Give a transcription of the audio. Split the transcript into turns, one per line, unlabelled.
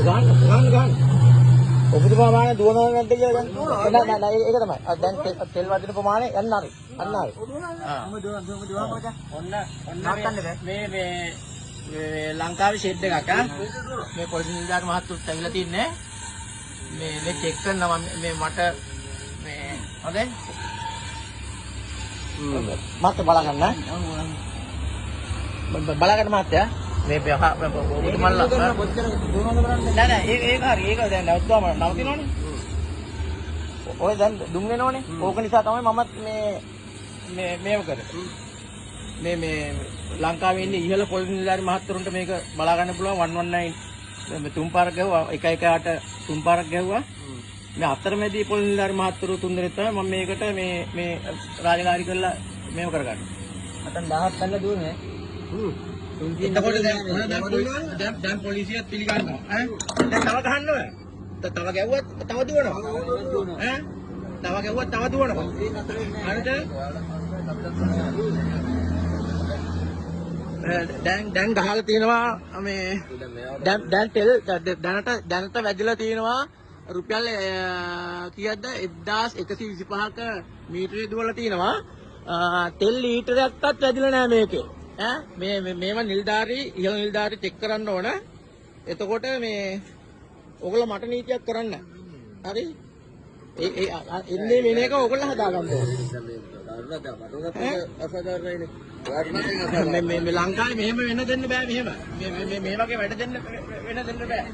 ගන්න. ඔබතුමා මානේ දුවනවද නැද්ද කියලා ගන්න. නෑ ඒක තමයි. දැන් තෙල් වදින ප්‍රමාණය යන්න හරි. අන්න හරි. ඔන්න මේ ලංකාවේ ෂෙඩ් එකක් මේ පොලිස් නිලධාරි මහත්තුත් ඇවිල්ලා තින්නේ. මේ චෙක් කරනවා මේ මට මේ හොඳයි. මත් බලගන්න. බලගන්න මහත්තයා. මේ ඔබතුමාලා නෑ ඒක හරි. ඒක දැන් නැවතුවාම නවතිනවනේ. ඔය දැන් දුම් වෙනවනේ. ඕක නිසා තමයි මමත් මේව කරේ. මේ ලංකාවේ ඉන්නේ ඉහළ පොලිස් නිලධාරි මහත්තුරුන්ට මේක බලා ගන්න පුළුවන් 119 තුන් පාරක් ගැහුවා 118 තුන් පාරක් ගැහුවා. මේ අතරමැදි පොලිස් නිලධාරි මහත්තුරු තුන් දෙනෙක් තමයි මම මේකට මේ රාජකාරී කරලා මේව කරගන්න. මටන් 1000ක් ගන්න දුන්නේ. එතකොට දැන් පොලිසියත් පිළිගන්නවා. දැන් තව ගහන්න ඕන. තව ගැව්වත් තව දුවනවා. තව ගැව්වත් තව දුවනවා. හරිද? දැන් ගහලා තියෙනවා මේ දැන් තෙල් දැනට වැදිලා තියෙනවා රුපියල් කීයක්ද 1125ක මීටරේ දුවලා තියෙනවා. තෙල් ලීටරයක්වත් වැදිලා නැහැ මේකේ. මේව ඉහළ නිලධාරි චෙක් කරන්න ඕන. එතකොට මේ ඔයගොල්ලෝ මට නීතියක් කරන්න. හරි? එන්නේ වෙන එක ඔයගොල්ලෝ හදාගන්න ඕනේ. මේ ලංකාවේ මෙහෙම වෙන්න දෙන්න බෑ මෙහෙම. මේ වගේ වැඩ වෙන්න දෙන්න බෑ.